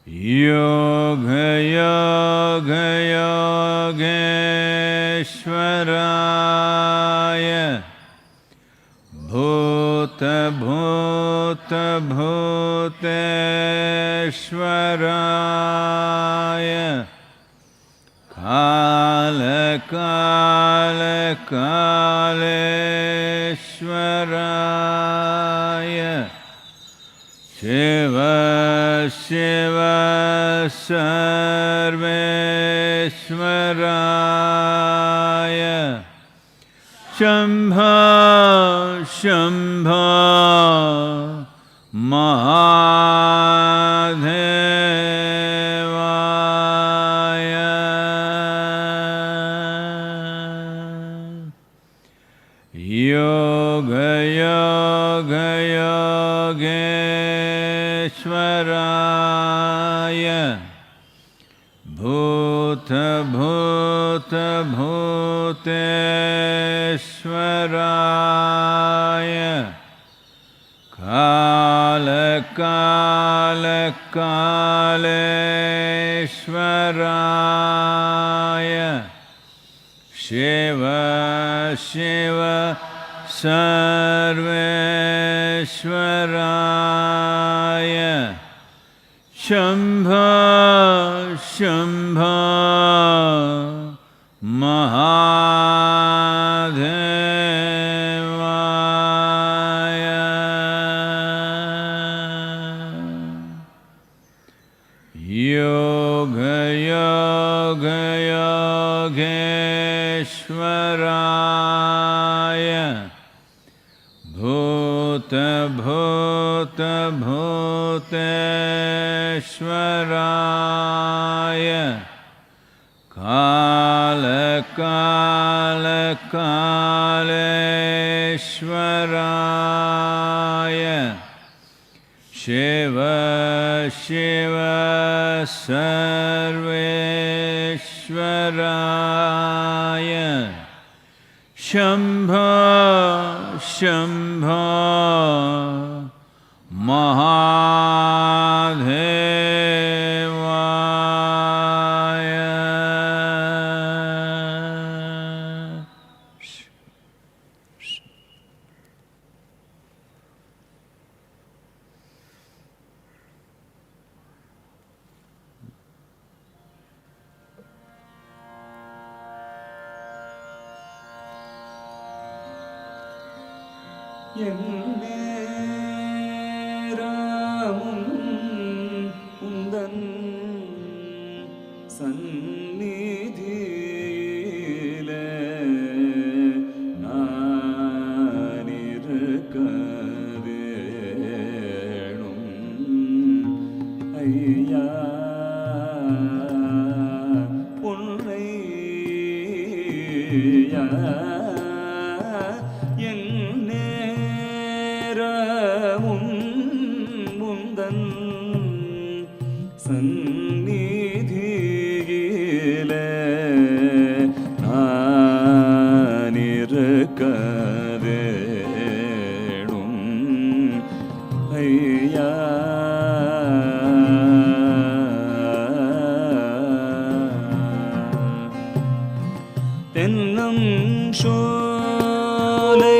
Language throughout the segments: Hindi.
योगयोगयोगेश्वराय भूतभूतभूतेश्वराय कालकालकालेश्वराय शिव शिव सर्वेश्वराय शम्भो शम्भो महादेवाय योगयोगयोगेश्वराय भूतभूतभूतेश्वराय कालकालकालेश्वराय शिव शिव सर्वेश्वराय शम्भो शम्भो महादेवाय योगयोगयोगेश्वराय भूतभूतभूतेश्वराय कालकालकालेश्वराय शिव शिव सर्वेश्वराय शम्भो शम्भो महादेवाय உந்தன் சந்நிதியிலே நான் இருக்க வேணும் ஐயா உன்னை என் நேரமும் முந்தன் சந்நிதியிலே நான் இருக்க வேணும் ஐயா தென்னம் சோலை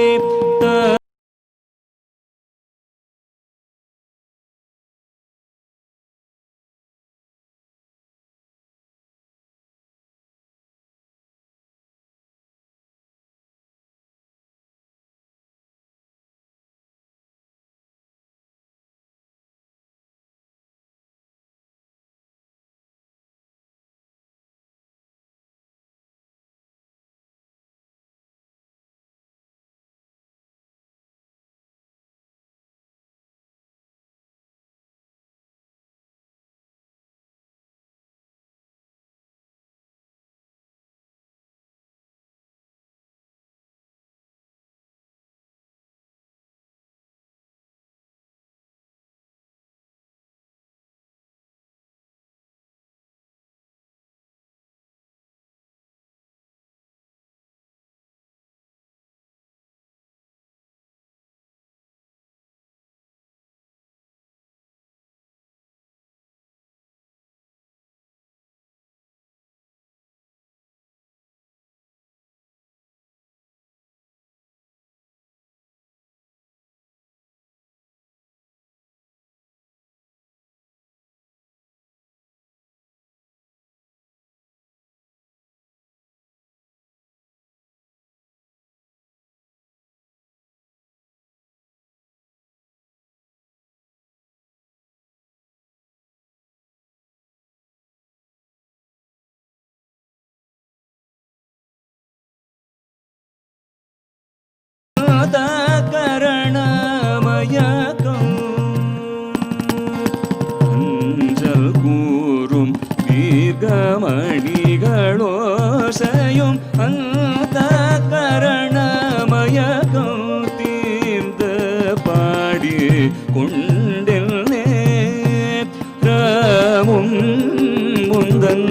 முந்தன்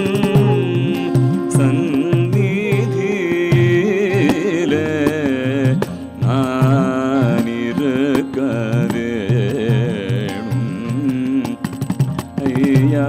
சந்நிதியிலே நான் இருக்க வேணும் ஐயா.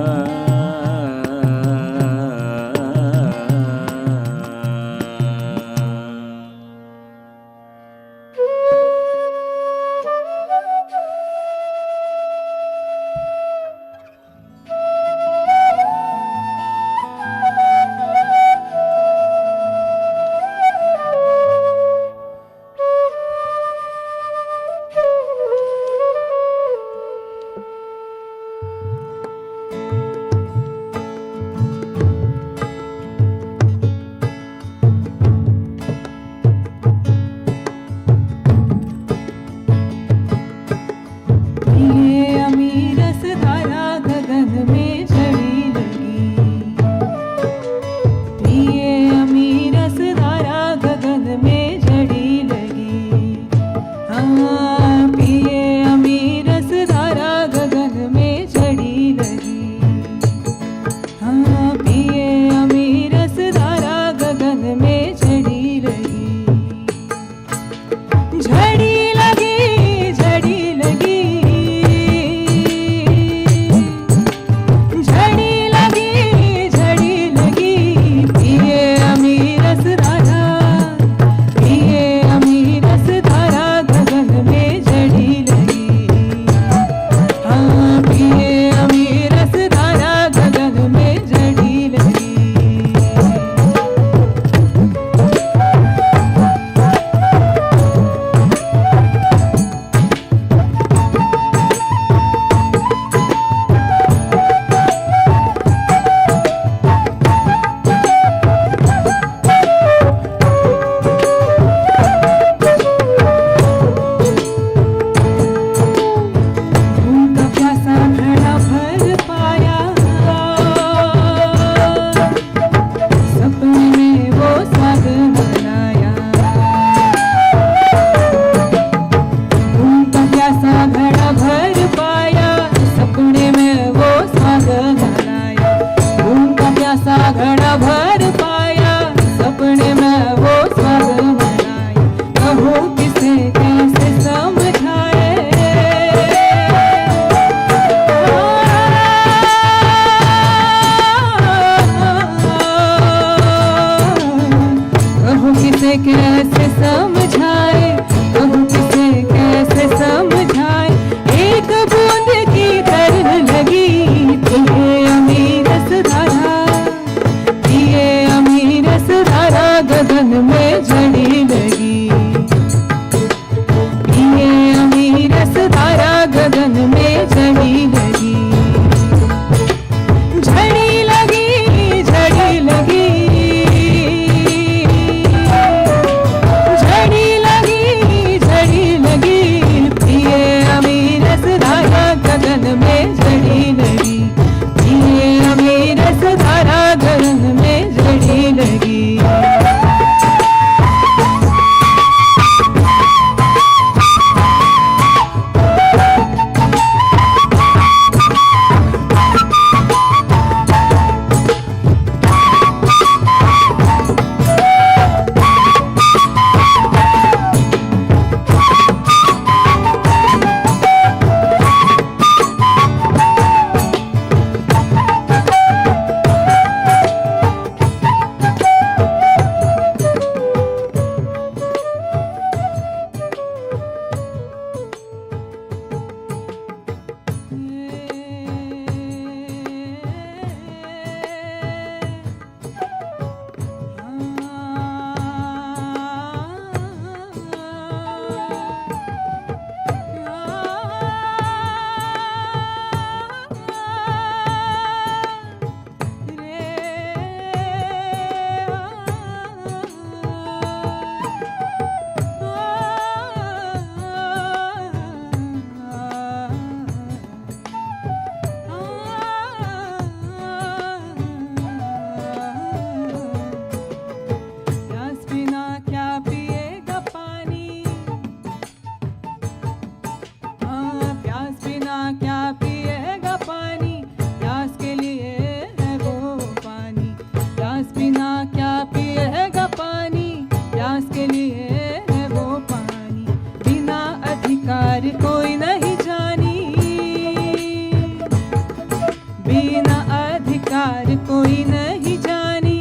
अधिकार कोई नहीं जानी,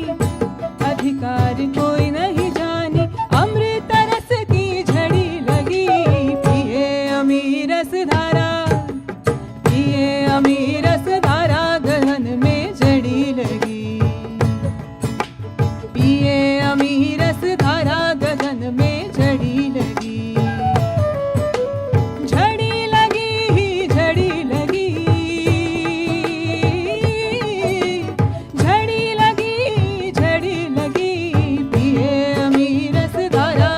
अधिकार कोई नहीं जानी, अमृत रस की झड़ी लगी, पिए अमीर रस धारा, पिए अमीर रस धारा, गहन में जड़ी लगी, पिए अमीर रस धारा, गगन में जड़ी लगी, झड़ी लगी, झड़ी लगी, झड़ी लगी, झड़ी लगी, पिए अमीर रस धारा,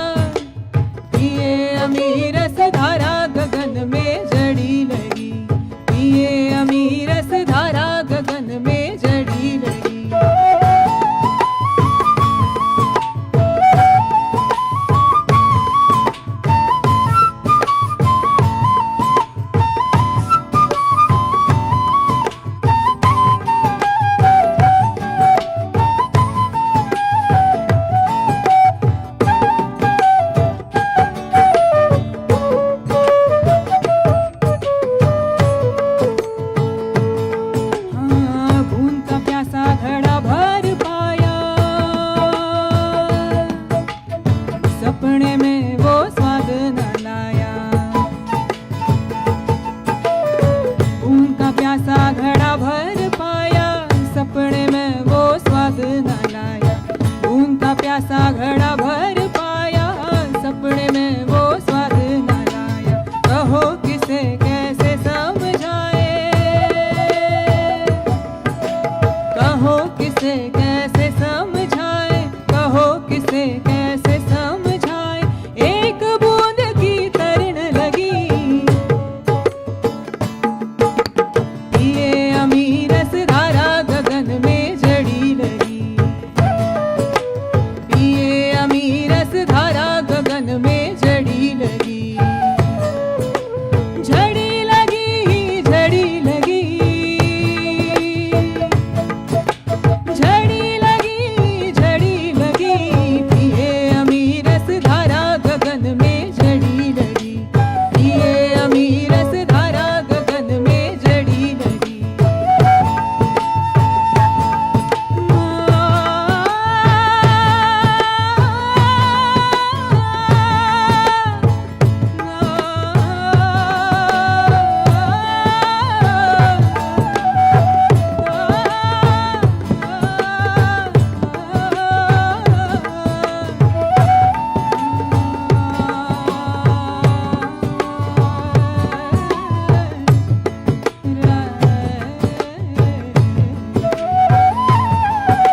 पिए अमीर रस धारा, गगन में जड़ी लगी, पिए अमीर रस धारा, गगन में जड़ी लगी। हाँ, बूंद का प्यासा घड़ा भर पाया, सपने में वो स्वाद न लाया, बूंद का प्यासा घड़ा भर पाया, सपने में वो स्वाद न लाया, बूंद का प्यासा घड़ा भर पाया, सपने में वो स्वाद न लाया, कहो किसे कैसे समझाए, कहो किसे कैसे समझाए, कहो किसे कैसे समझाए, एक बूंद की तरण लगी, पिए अमीर रस धारा, गगन में जड़ी लगी, पिए अमीर रस धारा, गगन में जड़ी लगी, झड़ी लगी, झड़ी लगी, झड़ी लगी, झड़ी लगी, पिए अमीर रस धारा, गगन में जड़ी लगी, पिए अमीर रस धारा, गगन में जड़ी लगी।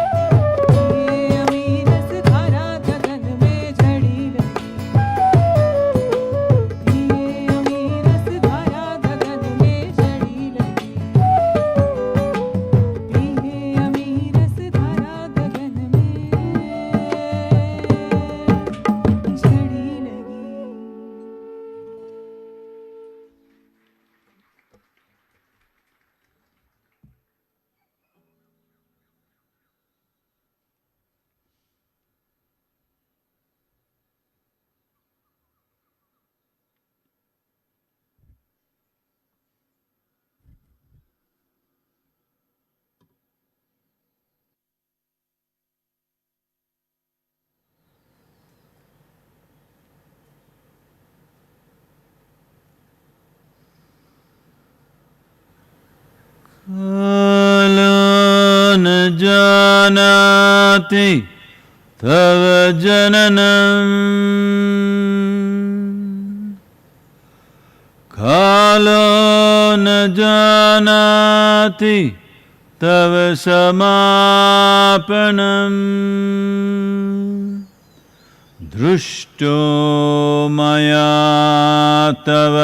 पिए अमीर रस धारा, गगन में जड़ी लगी, पिए अमीर रस धारा, गगन में जड़ी लगी, पिए अमीर रस धारा, गगन में जड़ी लगी। कालो न जानाति तव जननम्, कालो न जानाति तव समापनम्, दृष्टो मया तव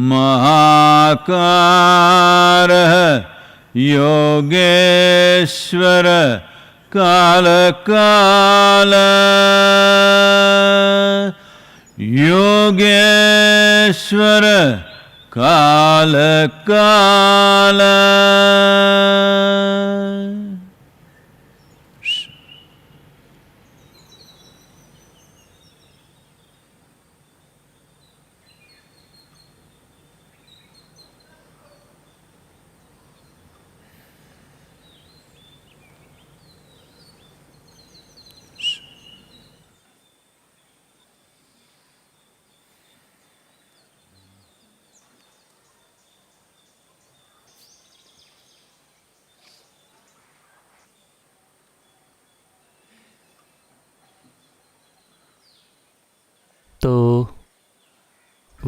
महाकारः योगेश्वर कालकाल, योगेश्वर कालकाल।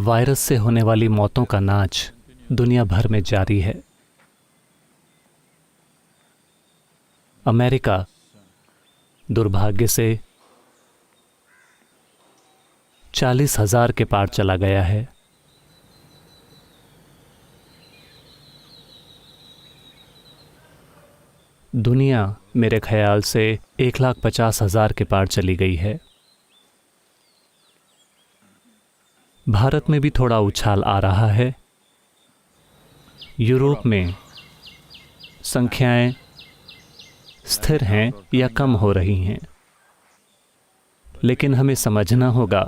वायरस से होने वाली मौतों का नाच दुनिया भर में जारी है। अमेरिका दुर्भाग्य से 40,000 के पार चला गया है। दुनिया मेरे ख्याल से 1,50,000 के पार चली गई है। भारत में भी थोड़ा उछाल आ रहा है। यूरोप में संख्याएं स्थिर हैं या कम हो रही हैं, लेकिन हमें समझना होगा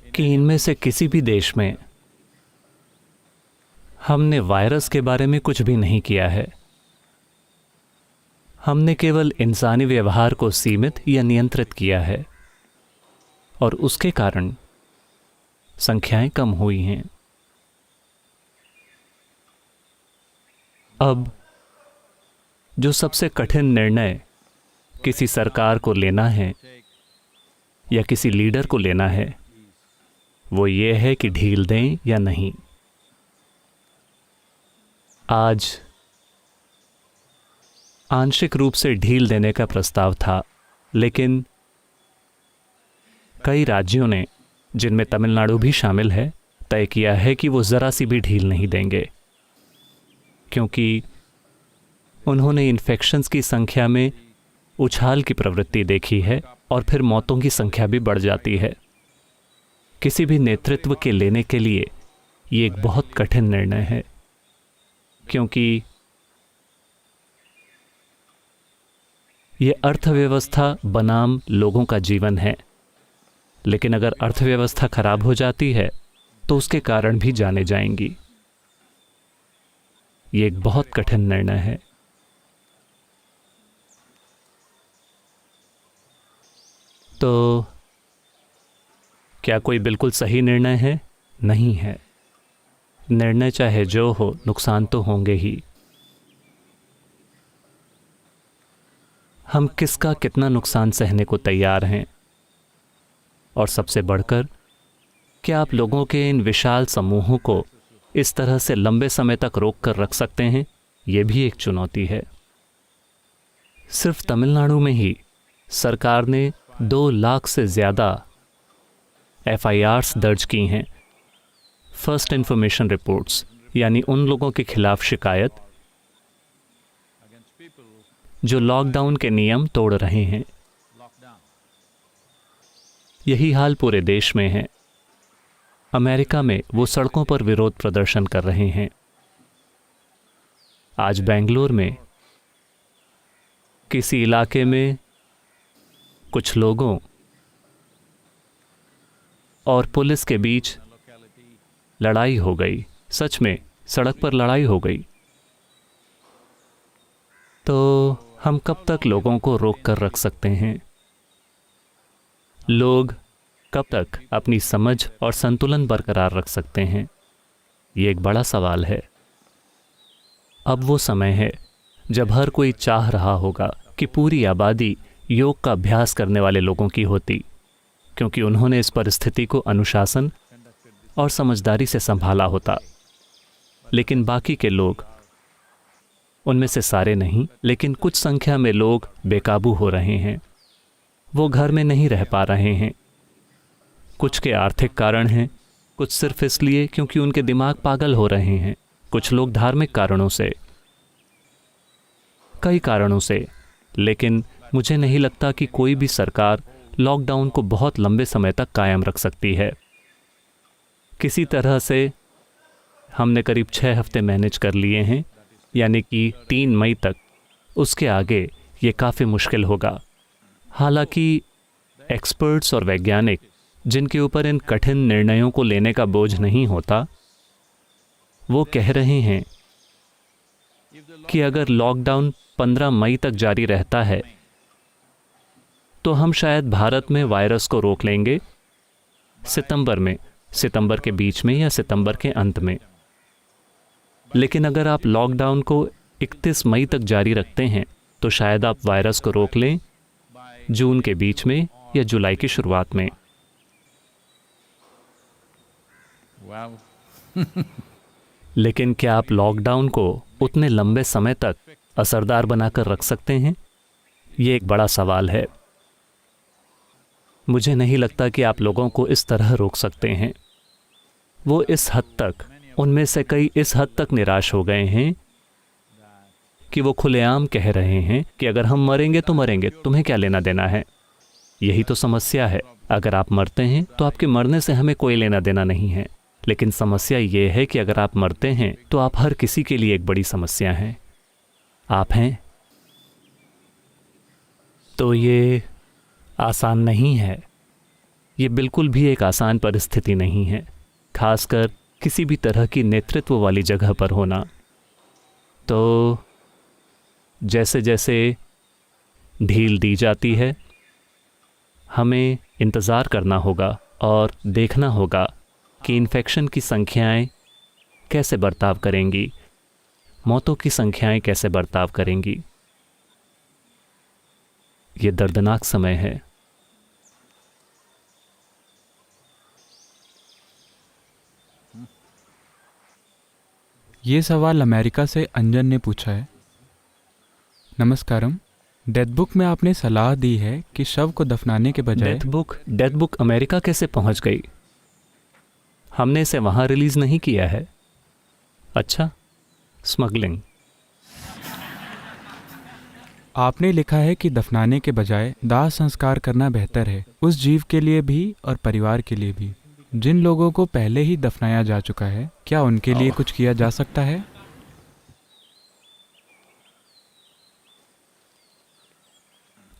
कि इनमें से किसी भी देश में हमने वायरस के बारे में कुछ भी नहीं किया है। हमने केवल इंसानी व्यवहार को सीमित या नियंत्रित किया है और उसके कारण संख्याएं कम हुई हैं। अब जो सबसे कठिन निर्णय किसी सरकार को लेना है या किसी लीडर को लेना है, वो ये है कि ढील दें या नहीं। आज आंशिक रूप से ढील देने का प्रस्ताव था, लेकिन कई राज्यों ने, जिनमें तमिलनाडु भी शामिल है, तय किया है कि वो ज़रा सी भी ढील नहीं देंगे, क्योंकि उन्होंने इन्फेक्शंस की संख्या में उछाल की प्रवृत्ति देखी है और फिर मौतों की संख्या भी बढ़ जाती है। किसी भी नेतृत्व के लेने के लिए ये एक बहुत कठिन निर्णय है, क्योंकि ये अर्थव्यवस्था बनाम लोगों का जीवन है। लेकिन अगर अर्थव्यवस्था खराब हो जाती है तो उसके कारण भी जाने जाएंगी। ये एक बहुत कठिन निर्णय है। तो क्या कोई बिल्कुल सही निर्णय है? नहीं है। निर्णय चाहे जो हो, नुकसान तो होंगे ही। हम किसका कितना नुकसान सहने को तैयार हैं? और सबसे बढ़कर, क्या आप लोगों के इन विशाल समूहों को इस तरह से लंबे समय तक रोक कर रख सकते हैं? ये भी एक चुनौती है। सिर्फ तमिलनाडु में ही सरकार ने 2 लाख से ज़्यादा FIRs दर्ज की हैं, फर्स्ट इन्फॉर्मेशन रिपोर्ट्स, यानी उन लोगों के खिलाफ शिकायत जो लॉकडाउन के नियम तोड़ रहे हैं। यही हाल पूरे देश में है। अमेरिका में वो सड़कों पर विरोध प्रदर्शन कर रहे हैं। आज बेंगलुरु में किसी इलाके में कुछ लोगों और पुलिस के बीच लड़ाई हो गई। सच में सड़क पर लड़ाई हो गई। तो हम कब तक लोगों को रोक कर रख सकते हैं? लोग कब तक अपनी समझ और संतुलन बरकरार रख सकते हैं? ये एक बड़ा सवाल है। अब वो समय है जब हर कोई चाह रहा होगा कि पूरी आबादी योग का अभ्यास करने वाले लोगों की होती, क्योंकि उन्होंने इस परिस्थिति को अनुशासन और समझदारी से संभाला होता। लेकिन बाकी के लोग, उनमें से सारे नहीं, लेकिन कुछ संख्या में लोग बेकाबू हो रहे हैं। वो घर में नहीं रह पा रहे हैं। कुछ के आर्थिक कारण हैं, कुछ सिर्फ इसलिए क्योंकि उनके दिमाग पागल हो रहे हैं, कुछ लोग धार्मिक कारणों से, कई कारणों से। लेकिन मुझे नहीं लगता कि कोई भी सरकार लॉकडाउन को बहुत लंबे समय तक कायम रख सकती है। किसी तरह से हमने करीब 6 हफ्ते मैनेज कर लिए हैं, यानी कि 3 मई तक। उसके आगे ये काफ़ी मुश्किल होगा। हालांकि एक्सपर्ट्स और वैज्ञानिक, जिनके ऊपर इन कठिन निर्णयों को लेने का बोझ नहीं होता, वो कह रहे हैं कि अगर लॉकडाउन 15 मई तक जारी रहता है तो हम शायद भारत में वायरस को रोक लेंगे सितंबर के बीच में या सितंबर के अंत में। लेकिन अगर आप लॉकडाउन को 31 मई तक जारी रखते हैं तो शायद आप वायरस को रोक लें जून के बीच में या जुलाई की शुरुआत में। लेकिन क्या आप लॉकडाउन को उतने लंबे समय तक असरदार बनाकर रख सकते हैं? ये एक बड़ा सवाल है। मुझे नहीं लगता कि आप लोगों को इस तरह रोक सकते हैं। वो इस हद तक, उनमें से कई इस हद तक निराश हो गए हैं कि वो खुलेआम कह रहे हैं कि अगर हम मरेंगे तो मरेंगे, तुम्हें क्या लेना देना है। यही तो समस्या है। अगर आप मरते हैं तो आपके मरने से हमें कोई लेना देना नहीं है। लेकिन समस्या ये है कि अगर आप मरते हैं तो आप हर किसी के लिए एक बड़ी समस्या हैं। आप हैं। तो ये आसान नहीं है। ये बिल्कुल भी एक आसान परिस्थिति नहीं है, खासकर किसी भी तरह की नेतृत्व वाली जगह पर होना। तो जैसे जैसे ढील दी जाती है, हमें इंतज़ार करना होगा और देखना होगा कि इन्फेक्शन की संख्याएं कैसे बर्ताव करेंगी, मौतों की संख्याएं कैसे बर्ताव करेंगी। ये दर्दनाक समय है। ये सवाल अमेरिका से अंजन ने पूछा है। नमस्कारम। डेथ बुक में आपने सलाह दी है कि शव को दफनाने के बजाय। डेथ बुक अमेरिका कैसे पहुंच गई? हमने इसे वहां रिलीज नहीं किया है। अच्छा, स्मगलिंग। आपने लिखा है कि दफनाने के बजाय दाह संस्कार करना बेहतर है, उस जीव के लिए भी और परिवार के लिए भी। जिन लोगों को पहले ही दफनाया जा चुका है, क्या उनके लिए कुछ किया जा सकता है?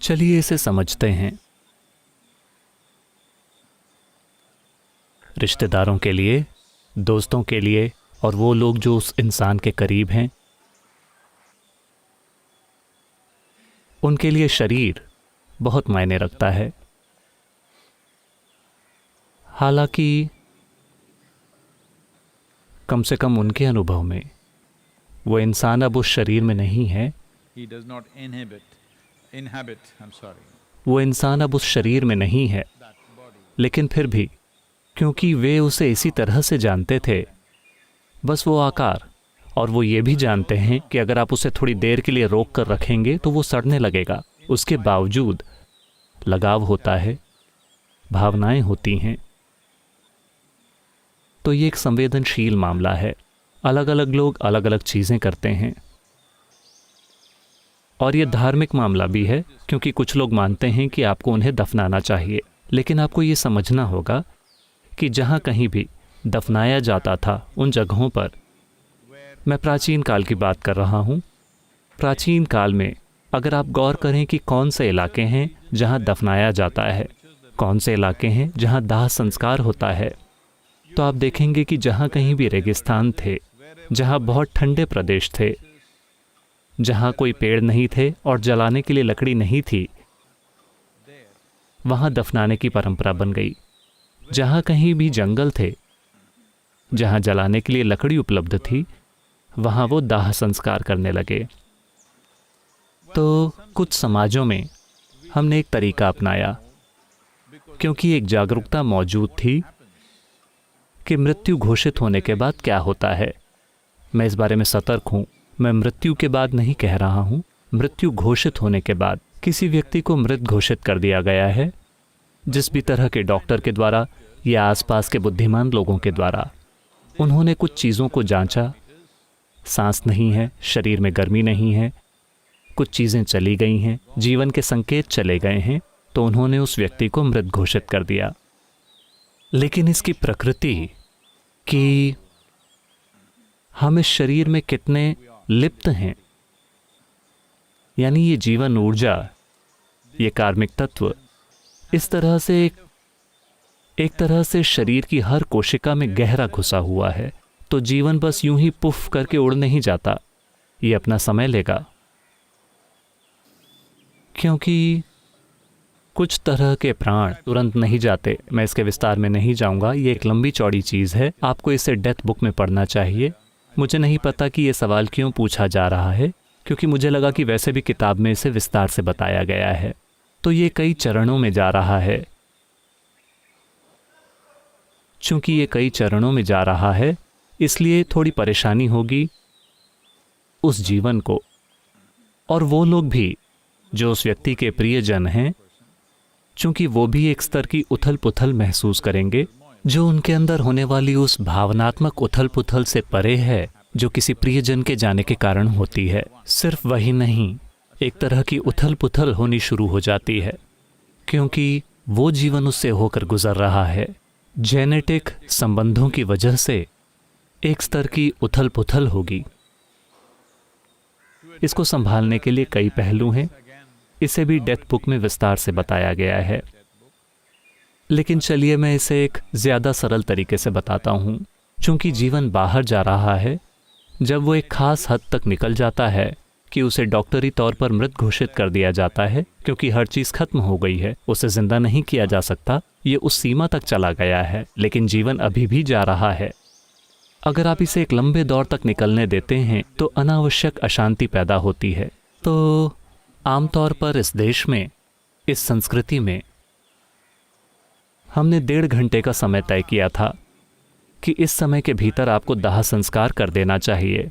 चलिए इसे समझते हैं। रिश्तेदारों के लिए, दोस्तों के लिए और वो लोग जो उस इंसान के करीब हैं, उनके लिए शरीर बहुत मायने रखता है। हालांकि कम से कम उनके अनुभव में वो इंसान अब उस शरीर में नहीं है। वो इंसान अब उस शरीर में नहीं है, लेकिन फिर भी क्योंकि वे उसे इसी तरह से जानते थे, बस वो आकार, और वो ये भी जानते हैं कि अगर आप उसे थोड़ी देर के लिए रोक कर रखेंगे तो वो सड़ने लगेगा। उसके बावजूद लगाव होता है, भावनाएं होती हैं। तो ये एक संवेदनशील मामला है। अलग अलग लोग अलग अलग चीज़ें करते हैं। और ये धार्मिक मामला भी है, क्योंकि कुछ लोग मानते हैं कि आपको उन्हें दफनाना चाहिए। लेकिन आपको ये समझना होगा कि जहाँ कहीं भी दफनाया जाता था उन जगहों पर, मैं प्राचीन काल की बात कर रहा हूँ, प्राचीन काल में अगर आप गौर करें कि कौन से इलाके हैं जहाँ दफनाया जाता है, कौन से इलाके हैं जहाँ दाह संस्कार होता है, तो आप देखेंगे कि जहाँ कहीं भी रेगिस्तान थे, जहाँ बहुत ठंडे प्रदेश थे, जहाँ कोई पेड़ नहीं थे और जलाने के लिए लकड़ी नहीं थी, वहाँ दफनाने की परंपरा बन गई। जहाँ कहीं भी जंगल थे, जहाँ जलाने के लिए लकड़ी उपलब्ध थी, वहाँ वो दाह संस्कार करने लगे। तो कुछ समाजों में हमने एक तरीका अपनाया, क्योंकि एक जागरूकता मौजूद थी कि मृत्यु घोषित होने के बाद क्या होता है। मैं इस बारे में सतर्क हूँ। मैं मृत्यु के बाद नहीं कह रहा हूँ, मृत्यु घोषित होने के बाद किसी व्यक्ति को मृत घोषित कर दिया गया है, जिस भी तरह के डॉक्टर के द्वारा या आसपास के बुद्धिमान लोगों के द्वारा। उन्होंने कुछ चीज़ों को जांचा, सांस नहीं है, शरीर में गर्मी नहीं है, कुछ चीज़ें चली गई हैं, जीवन के संकेत चले गए हैं, तो उन्होंने उस व्यक्ति को मृत घोषित कर दिया। लेकिन इसकी प्रकृति कि हम इस शरीर में कितने लिप्त हैं, यानी ये जीवन ऊर्जा, ये कार्मिक तत्व इस तरह से एक तरह से शरीर की हर कोशिका में गहरा घुसा हुआ है। तो जीवन बस यूं ही पुफ करके उड़ नहीं जाता, ये अपना समय लेगा। क्योंकि कुछ तरह के प्राण तुरंत नहीं जाते। मैं इसके विस्तार में नहीं जाऊंगा, ये एक लंबी चौड़ी चीज़ है, आपको इसे डेथ बुक में पढ़ना चाहिए। मुझे नहीं पता कि ये सवाल क्यों पूछा जा रहा है, क्योंकि मुझे लगा कि वैसे भी किताब में इसे विस्तार से बताया गया है। तो ये कई चरणों में जा रहा है। चूंकि ये कई चरणों में जा रहा है, इसलिए थोड़ी परेशानी होगी उस जीवन को, और वो लोग भी जो उस व्यक्ति के प्रियजन हैं, चूंकि वो भी एक स्तर की उथल पुथल महसूस करेंगे जो उनके अंदर होने वाली उस भावनात्मक उथल पुथल से परे है जो किसी प्रियजन के जाने के कारण होती है। सिर्फ वही नहीं, एक तरह की उथल पुथल होनी शुरू हो जाती है क्योंकि वो जीवन उससे होकर गुजर रहा है। जेनेटिक संबंधों की वजह से एक स्तर की उथल पुथल होगी। इसको संभालने के लिए कई पहलू हैं, इसे भी डेथ बुक में विस्तार से बताया गया है, लेकिन चलिए मैं इसे एक ज़्यादा सरल तरीके से बताता हूँ। चूंकि जीवन बाहर जा रहा है, जब वो एक खास हद तक निकल जाता है कि उसे डॉक्टरी तौर पर मृत घोषित कर दिया जाता है क्योंकि हर चीज़ खत्म हो गई है, उसे जिंदा नहीं किया जा सकता, ये उस सीमा तक चला गया है, लेकिन जीवन अभी भी जा रहा है। अगर आप इसे एक लंबे दौर तक निकलने देते हैं तो अनावश्यक अशांति पैदा होती है। तो आमतौर पर इस देश में, इस संस्कृति में, हमने 1.5 घंटे का समय तय किया था कि इस समय के भीतर आपको दाह संस्कार कर देना चाहिए।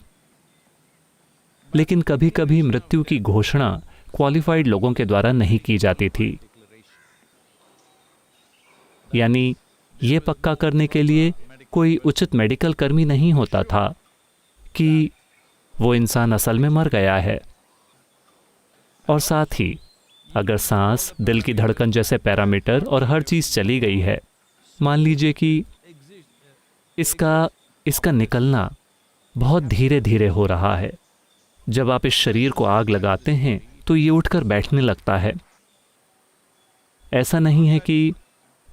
लेकिन कभी कभी मृत्यु की घोषणा क्वालिफाइड लोगों के द्वारा नहीं की जाती थी, यानी ये पक्का करने के लिए कोई उचित मेडिकल कर्मी नहीं होता था कि वो इंसान असल में मर गया है। और साथ ही अगर सांस, दिल की धड़कन जैसे पैरामीटर और हर चीज़ चली गई है, मान लीजिए कि इसका निकलना बहुत धीरे धीरे हो रहा है। जब आप इस शरीर को आग लगाते हैं तो ये उठकर बैठने लगता है। ऐसा नहीं है कि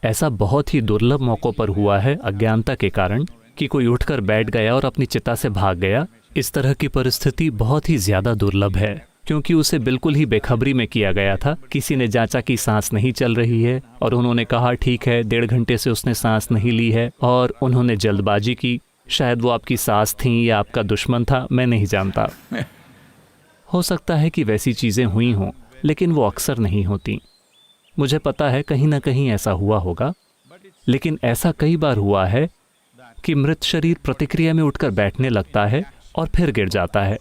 ऐसा बहुत ही दुर्लभ मौकों पर हुआ है अज्ञानता के कारण कि कोई उठकर बैठ गया और अपनी चिता से भाग गया। इस तरह की परिस्थिति बहुत ही ज़्यादा दुर्लभ है क्योंकि उसे बिल्कुल ही बेखबरी में किया गया था। किसी ने जांचा कि सांस नहीं चल रही है और उन्होंने कहा ठीक है, 1.5 घंटे से उसने सांस नहीं ली है, और उन्होंने जल्दबाजी की। शायद वो आपकी सास थी या आपका दुश्मन था, मैं नहीं जानता। हो सकता है कि वैसी चीज़ें हुई हों, लेकिन वो अक्सर नहीं होती। मुझे पता है कहीं ना कहीं ऐसा हुआ होगा, लेकिन ऐसा कई बार हुआ है कि मृत शरीर प्रतिक्रिया में उठकर बैठने लगता है और फिर गिर जाता है।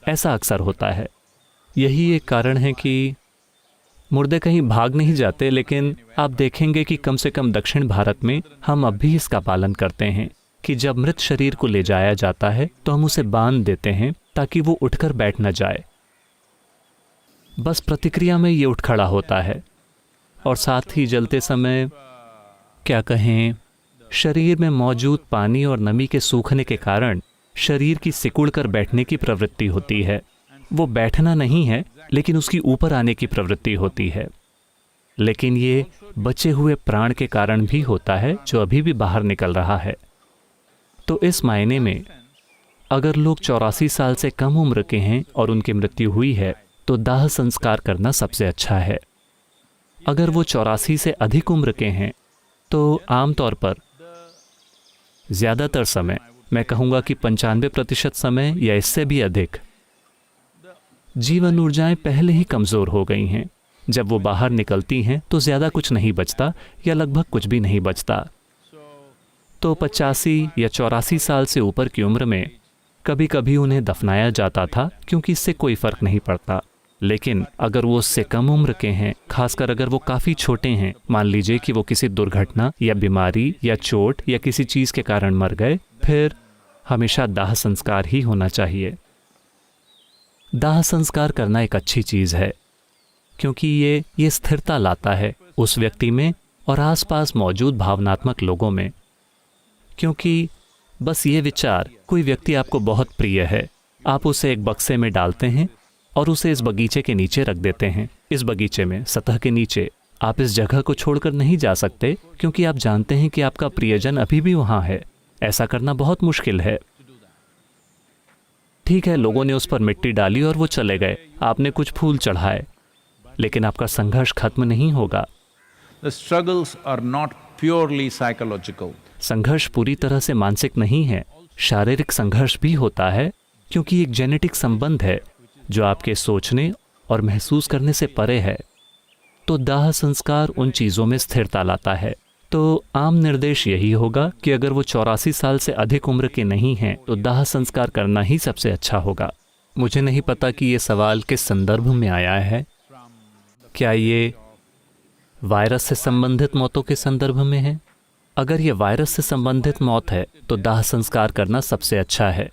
ऐसा अक्सर होता है। यही एक कारण है कि मुर्दे कहीं भाग नहीं जाते, लेकिन आप देखेंगे कि कम से कम दक्षिण भारत में हम अब भी इसका पालन करते हैं कि जब मृत शरीर को ले जाया जाता है तो हम उसे बांध देते हैं ताकि वो उठकर बैठ न जाए। बस प्रतिक्रिया में ये उठ खड़ा होता है, और साथ ही जलते समय, क्या कहें, शरीर में मौजूद पानी और नमी के सूखने के कारण शरीर की सिकुड़ कर बैठने की प्रवृत्ति होती है। वो बैठना नहीं है, लेकिन उसकी ऊपर आने की प्रवृत्ति होती है। लेकिन ये बचे हुए प्राण के कारण भी होता है जो अभी भी बाहर निकल रहा है। तो इस मायने में अगर लोग 84 साल से कम उम्र के हैं और उनकी मृत्यु हुई है तो दाह संस्कार करना सबसे अच्छा है। अगर वो 84 से अधिक उम्र के हैं तो आमतौर पर ज़्यादातर समय, मैं कहूँगा कि 95% समय या इससे भी अधिक, जीवन ऊर्जाएं पहले ही कमज़ोर हो गई हैं। जब वो बाहर निकलती हैं तो ज़्यादा कुछ नहीं बचता या लगभग कुछ भी नहीं बचता। तो 85 या 84 साल से ऊपर की उम्र में कभी कभी उन्हें दफनाया जाता था क्योंकि इससे कोई फ़र्क नहीं पड़ता। लेकिन अगर वो उससे कम उम्र के हैं, खासकर अगर वो काफ़ी छोटे हैं, मान लीजिए कि वो किसी दुर्घटना या बीमारी या चोट या किसी चीज़ के कारण मर गए, फिर हमेशा दाह संस्कार ही होना चाहिए। दाह संस्कार करना एक अच्छी चीज़ है क्योंकि ये स्थिरता लाता है उस व्यक्ति में और आसपास मौजूद भावनात्मक लोगों में। क्योंकि बस ये विचार, कोई व्यक्ति आपको बहुत प्रिय है, आप उसे एक बक्से में डालते हैं और उसे इस बगीचे के नीचे रख देते हैं। इस बगीचे में सतह के नीचे आप इस जगह को छोड़कर नहीं जा सकते क्योंकि आप जानते हैं कि आपका प्रियजन अभी भी वहाँ है। ऐसा करना बहुत मुश्किल है। ठीक है, लोगों ने उस पर मिट्टी डाली और वो चले गए, आपने कुछ फूल चढ़ाए, लेकिन आपका संघर्ष खत्म नहीं होगा। The struggles are not purely psychological. संघर्ष पूरी तरह से मानसिक नहीं है, शारीरिक संघर्ष भी होता है क्योंकि एक जेनेटिक संबंध है जो आपके सोचने और महसूस करने से परे है। तो दाह संस्कार उन चीज़ों में स्थिरता लाता है। तो आम निर्देश यही होगा कि अगर वो 84 साल से अधिक उम्र के नहीं हैं तो दाह संस्कार करना ही सबसे अच्छा होगा। मुझे नहीं पता कि ये सवाल किस संदर्भ में आया है। क्या ये वायरस से संबंधित मौतों के संदर्भ में है? अगर ये वायरस से संबंधित मौत है तो दाह संस्कार करना सबसे अच्छा है।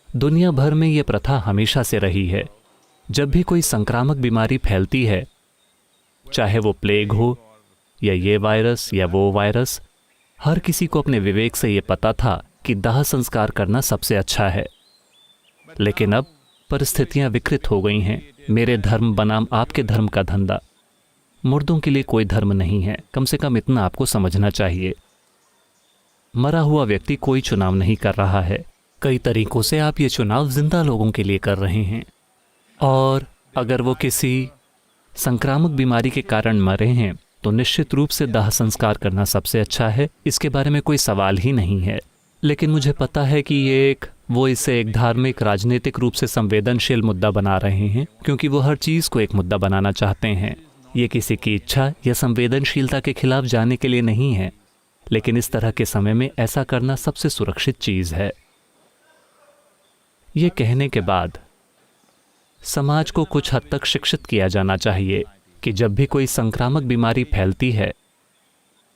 दुनिया भर में ये प्रथा हमेशा से रही है। जब भी कोई संक्रामक बीमारी फैलती है, चाहे वो प्लेग हो या ये वायरस या वो वायरस, हर किसी को अपने विवेक से ये पता था कि दाह संस्कार करना सबसे अच्छा है। लेकिन अब परिस्थितियां विकृत हो गई हैं। मेरे धर्म बनाम आपके धर्म का धंधा। मुर्दों के लिए कोई धर्म नहीं है, कम से कम इतना आपको समझना चाहिए। मरा हुआ व्यक्ति कोई चुनाव नहीं कर रहा है। कई तरीकों से आप ये चुनाव जिंदा लोगों के लिए कर रहे हैं। और अगर वो किसी संक्रामक बीमारी के कारण मरे हैं तो निश्चित रूप से दाह संस्कार करना सबसे अच्छा है। इसके बारे में कोई सवाल ही नहीं है। लेकिन मुझे पता है कि वो इसे एक धार्मिक राजनीतिक रूप से संवेदनशील मुद्दा बना रहे हैं, क्योंकि वो हर चीज़ को एक मुद्दा बनाना चाहते हैं। ये किसी की इच्छा या संवेदनशीलता के खिलाफ जाने के लिए नहीं है, लेकिन इस तरह के समय में ऐसा करना सबसे सुरक्षित चीज़ है। ये कहने के बाद समाज को कुछ हद तक शिक्षित किया जाना चाहिए कि जब भी कोई संक्रामक बीमारी फैलती है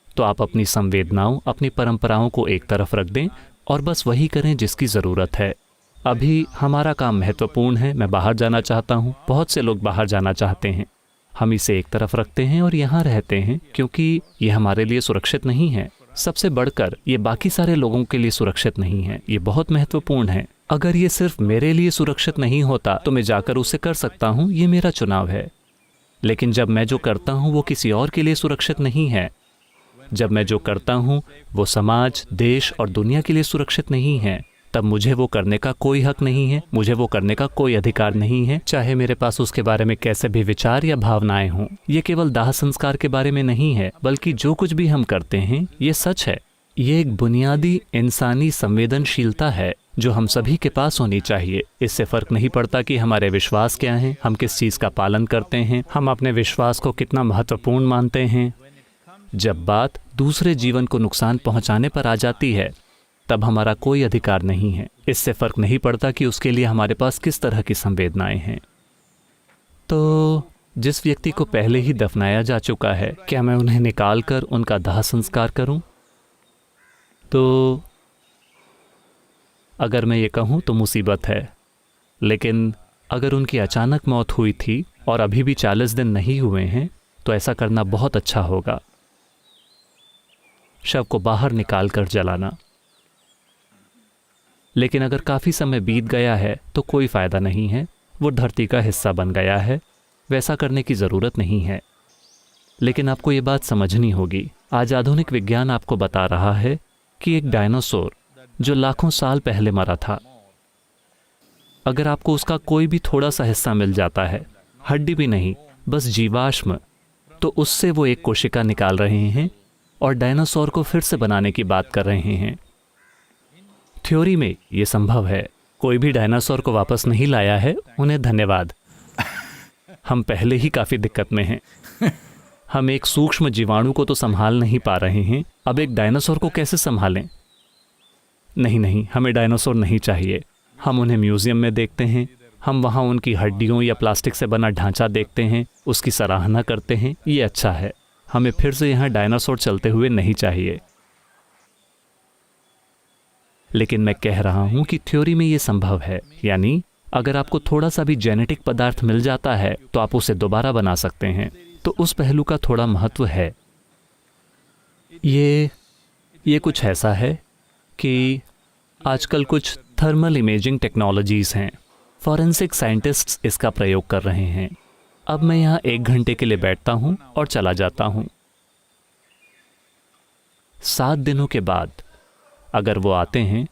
तो आप अपनी संवेदनाओं, अपनी परंपराओं को एक तरफ रख दें और बस वही करें जिसकी ज़रूरत है। अभी हमारा काम महत्वपूर्ण है। मैं बाहर जाना चाहता हूँ, बहुत से लोग बाहर जाना चाहते हैं। हम इसे एक तरफ रखते हैं और यहाँ रहते हैं क्योंकि ये हमारे लिए सुरक्षित नहीं है। सबसे बढ़कर ये बाकी सारे लोगों के लिए सुरक्षित नहीं है। ये बहुत महत्वपूर्ण है। अगर ये सिर्फ मेरे लिए सुरक्षित नहीं होता तो मैं जाकर उसे कर सकता हूँ, ये मेरा चुनाव है। लेकिन जब मैं जो करता हूँ वो किसी और के लिए सुरक्षित नहीं है, जब मैं जो करता हूँ वो समाज, देश और दुनिया के लिए सुरक्षित नहीं है, तब मुझे वो करने का कोई हक नहीं है, मुझे वो करने का कोई अधिकार नहीं है, चाहे मेरे पास उसके बारे में कैसे भी विचार या भावनाएं हों। ये केवल दाह संस्कार के बारे में नहीं है, बल्कि जो कुछ भी हम करते हैं ये सच है। ये एक बुनियादी इंसानी संवेदनशीलता है जो हम सभी के पास होनी चाहिए। इससे फर्क नहीं पड़ता कि हमारे विश्वास क्या हैं, हम किस चीज़ का पालन करते हैं, हम अपने विश्वास को कितना महत्वपूर्ण मानते हैं। जब बात दूसरे जीवन को नुकसान पहुंचाने पर आ जाती है तब हमारा कोई अधिकार नहीं है। इससे फर्क नहीं पड़ता कि उसके लिए हमारे पास किस तरह की संवेदनाएं हैं। तो जिस व्यक्ति को पहले ही दफनाया जा चुका है, क्या मैं उन्हें निकाल कर उनका दाह संस्कार करूं? तो अगर मैं ये कहूं तो मुसीबत है, लेकिन अगर उनकी अचानक मौत हुई थी और अभी भी 40 दिन नहीं हुए हैं तो ऐसा करना बहुत अच्छा होगा। शव को बाहर निकाल कर जलाना। लेकिन अगर काफ़ी समय बीत गया है तो कोई फ़ायदा नहीं है, वो धरती का हिस्सा बन गया है, वैसा करने की ज़रूरत नहीं है। लेकिन आपको ये बात समझनी होगी, आज आधुनिक विज्ञान आपको बता रहा है कि एक डायनासोर जो लाखों साल पहले मरा था, अगर आपको उसका कोई भी थोड़ा सा हिस्सा मिल जाता है, हड्डी भी नहीं, बस जीवाश्म, तो उससे वो एक कोशिका निकाल रहे हैं और डायनासोर को फिर से बनाने की बात कर रहे हैं। थ्योरी में ये संभव है। कोई भी डायनासोर को वापस नहीं लाया है, उन्हें धन्यवाद। हम पहले ही काफ़ी दिक्कत में हैं। हम एक सूक्ष्म जीवाणु को तो संभाल नहीं पा रहे हैं, अब एक डायनासोर को कैसे संभालें? नहीं, हमें डायनासोर नहीं चाहिए। हम उन्हें म्यूज़ियम में देखते हैं, हम वहाँ उनकी हड्डियों या प्लास्टिक से बना ढांचा देखते हैं, उसकी सराहना करते हैं, ये अच्छा है। हमें फिर से यहाँ डायनासोर चलते हुए नहीं चाहिए। लेकिन मैं कह रहा हूँ कि थ्योरी में ये संभव है, यानी अगर आपको थोड़ा सा भी जेनेटिक पदार्थ मिल जाता है तो आप उसे दोबारा बना सकते हैं। तो उस पहलू का थोड़ा महत्व है। ये कुछ ऐसा है कि आजकल कुछ थर्मल इमेजिंग टेक्नोलॉजीज़ हैं, फॉरेंसिक साइंटिस्ट्स इसका प्रयोग कर रहे हैं। अब मैं यहाँ 1 घंटे के लिए बैठता हूँ और चला जाता हूँ। 7 दिनों के बाद अगर वो आते हैं,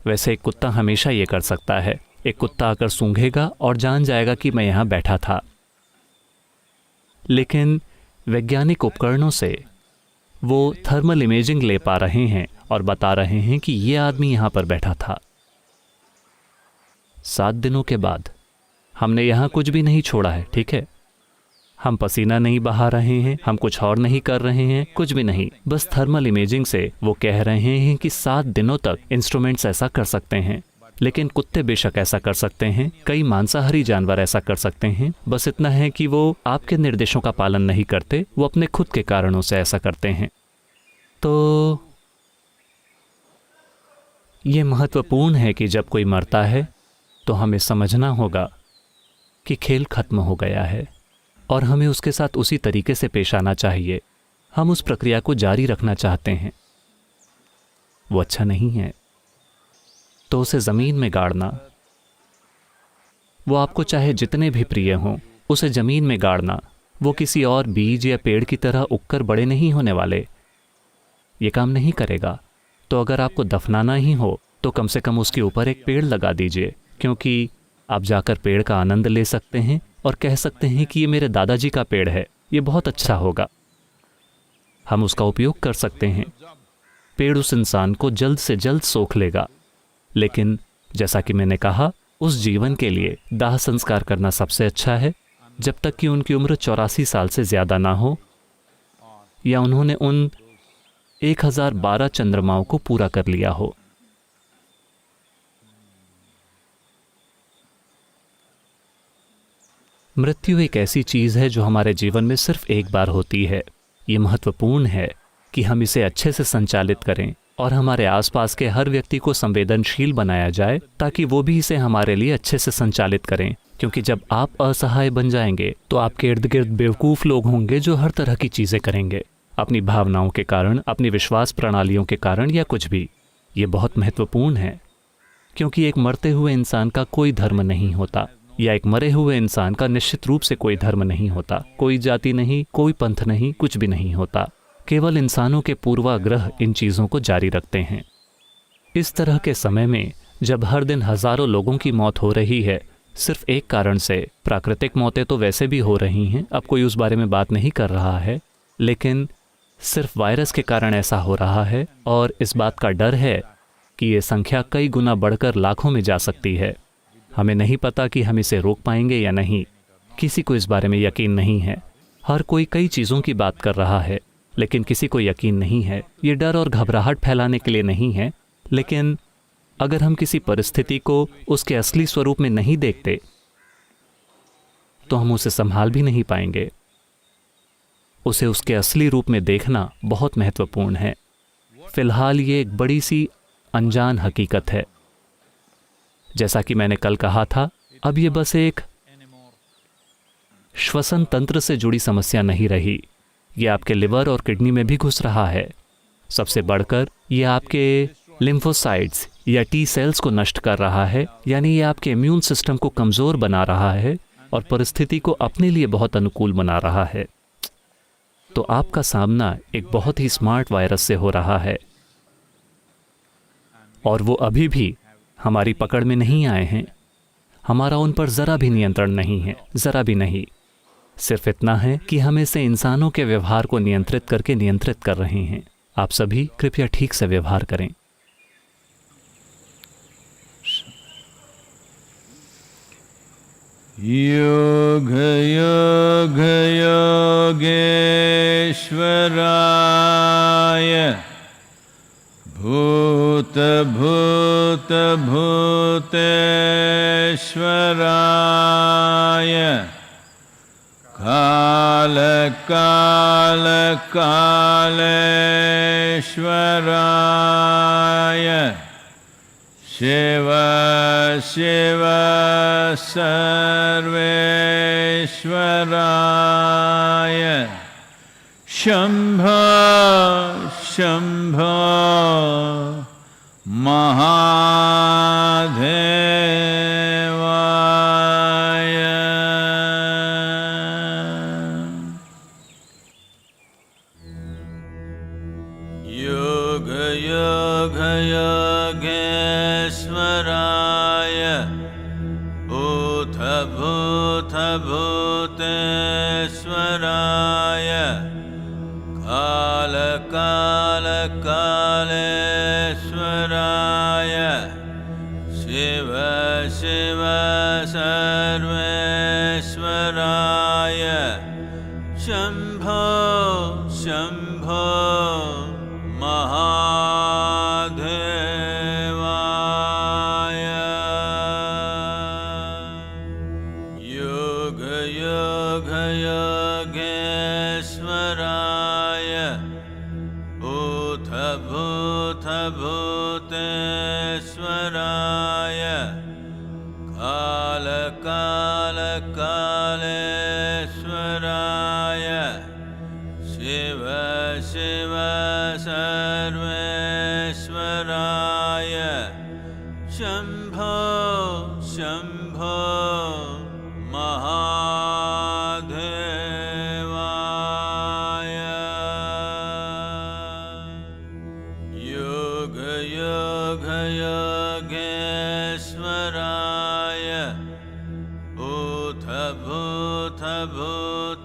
वैसे एक कुत्ता हमेशा ये कर सकता है, एक कुत्ता आकर सूंघेगा और जान जाएगा कि मैं यहाँ बैठा था। लेकिन वैज्ञानिक उपकरणों से वो थर्मल इमेजिंग ले पा रहे हैं और बता रहे हैं कि ये आदमी यहाँ पर बैठा था। 7 दिनों के बाद हमने यहाँ कुछ भी नहीं छोड़ा है, ठीक है? हम पसीना नहीं बहा रहे हैं, हम कुछ और नहीं कर रहे हैं, कुछ भी नहीं। बस थर्मल इमेजिंग से वो कह रहे हैं कि 7 दिनों तक इंस्ट्रूमेंट्स ऐसा कर सकते हैं। लेकिन कुत्ते बेशक ऐसा कर सकते हैं, कई मांसाहारी जानवर ऐसा कर सकते हैं। बस इतना है कि वो आपके निर्देशों का पालन नहीं करते, वो अपने खुद के कारणों से ऐसा करते हैं। तो ये महत्वपूर्ण है कि जब कोई मरता है तो हमें समझना होगा कि खेल खत्म हो गया है और हमें उसके साथ उसी तरीके से पेश आना चाहिए। हम उस प्रक्रिया को जारी रखना चाहते हैं, वो अच्छा नहीं है तो उसे ज़मीन में गाड़ना, वो आपको चाहे जितने भी प्रिय हों, उसे ज़मीन में गाड़ना, वो किसी और बीज या पेड़ की तरह उगकर बड़े नहीं होने वाले, ये काम नहीं करेगा। तो अगर आपको दफनाना ही हो तो कम से कम उसके ऊपर एक पेड़ लगा दीजिए, क्योंकि आप जाकर पेड़ का आनंद ले सकते हैं और कह सकते हैं कि ये मेरे दादाजी का पेड़ है, ये बहुत अच्छा होगा। हम उसका उपयोग कर सकते हैं। पेड़ उस इंसान को जल्द से जल्द सोख लेगा, लेकिन जैसा कि मैंने कहा, उस जीवन के लिए दाह संस्कार करना सबसे अच्छा है जब तक कि उनकी उम्र 84 साल से ज़्यादा ना हो या उन्होंने उन 1012 चंद्रमाओं को पूरा कर लिया हो। मृत्यु एक ऐसी चीज़ है जो हमारे जीवन में सिर्फ एक बार होती है। ये महत्वपूर्ण है कि हम इसे अच्छे से संचालित करें और हमारे आसपास के हर व्यक्ति को संवेदनशील बनाया जाए ताकि वो भी इसे हमारे लिए अच्छे से संचालित करें। क्योंकि जब आप असहाय बन जाएंगे तो आपके इर्द गिर्द बेवकूफ़ लोग होंगे जो हर तरह की चीज़ें करेंगे, अपनी भावनाओं के कारण, अपनी विश्वास प्रणालियों के कारण या कुछ भी। ये बहुत महत्वपूर्ण है, क्योंकि एक मरते हुए इंसान का कोई धर्म नहीं होता, या एक मरे हुए इंसान का निश्चित रूप से कोई धर्म नहीं होता, कोई जाति नहीं, कोई पंथ नहीं, कुछ भी नहीं होता। केवल इंसानों के पूर्वाग्रह इन चीज़ों को जारी रखते हैं। इस तरह के समय में जब हर दिन हज़ारों लोगों की मौत हो रही है सिर्फ एक कारण से, प्राकृतिक मौतें तो वैसे भी हो रही हैं, अब कोई उस बारे में बात नहीं कर रहा है, लेकिन सिर्फ वायरस के कारण ऐसा हो रहा है और इस बात का डर है कि ये संख्या कई गुना बढ़कर लाखों में जा सकती है। हमें नहीं पता कि हम इसे रोक पाएंगे या नहीं, किसी को इस बारे में यकीन नहीं है। हर कोई कई चीज़ों की बात कर रहा है, लेकिन किसी को यकीन नहीं है। ये डर और घबराहट फैलाने के लिए नहीं है, लेकिन अगर हम किसी परिस्थिति को उसके असली स्वरूप में नहीं देखते तो हम उसे संभाल भी नहीं पाएंगे। उसे उसके असली रूप में देखना बहुत महत्वपूर्ण है। फिलहाल ये एक बड़ी सी अनजान हकीकत है। जैसा कि मैंने कल कहा था, अब ये बस एक श्वसन तंत्र से जुड़ी समस्या नहीं रही, ये आपके लिवर और किडनी में भी घुस रहा है। सबसे बढ़कर ये आपके लिम्फोसाइट्स या टी सेल्स को नष्ट कर रहा है, यानी ये आपके इम्यून सिस्टम को कमज़ोर बना रहा है और परिस्थिति को अपने लिए बहुत अनुकूल बना रहा है। तो आपका सामना एक बहुत ही स्मार्ट वायरस से हो रहा है और वो अभी भी हमारी पकड़ में नहीं आए हैं। हमारा उन पर ज़रा भी नियंत्रण नहीं है, ज़रा भी नहीं। सिर्फ इतना है कि हम इसे इंसानों के व्यवहार को नियंत्रित करके नियंत्रित कर रहे हैं। आप सभी कृपया ठीक से व्यवहार करें। योग योग योगेश्वराय भूत भूत भूतेश्वराय काल काल कालेश्वराय शिव शिव सर्वेश्वराय शंभ शंभ महादेवाय। योग योग योगेश्वराय भूत भूत भूतेश्वराय काल काल कालेश्वराय शिव शिव सर्वेश्वराय शम्भो शम्भो महादेवाय योग योग योगेश्वराय भूत भूत भूतेश्वराय काल काल कालेश्वराय शिव शिव सर्वेश्वराय शम्भो शम्भो महादेवाय योग योग योगेश्वराय भूत भूत भूतेश्वराय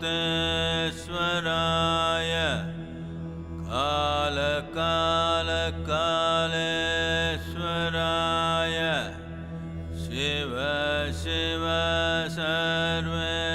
काल काल कालेश्वराय शिव शिव सर्वे